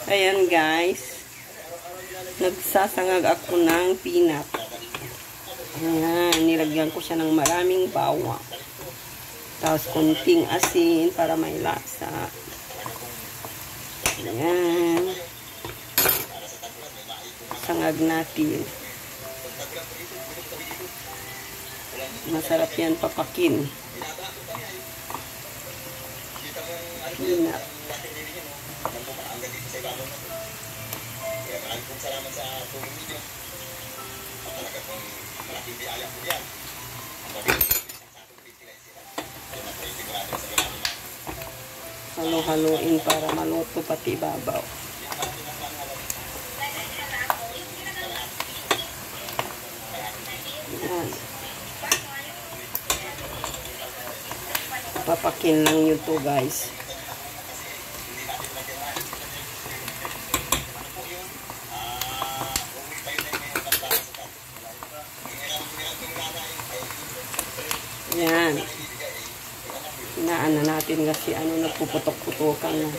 Ayan guys. Nagsasangag ako ng peanut. Ayan. Nilagyan ko siya ng maraming bawang. Tapos konting asin para may lasa. Ayan. Sangag natin. Masarap yan papakin. Peanut. Halo-haloin para maluto pati babaw. Ayan. Papakin lang yun to guys. Yan. Hinaan na natin kasi nagpuputok-putokan na.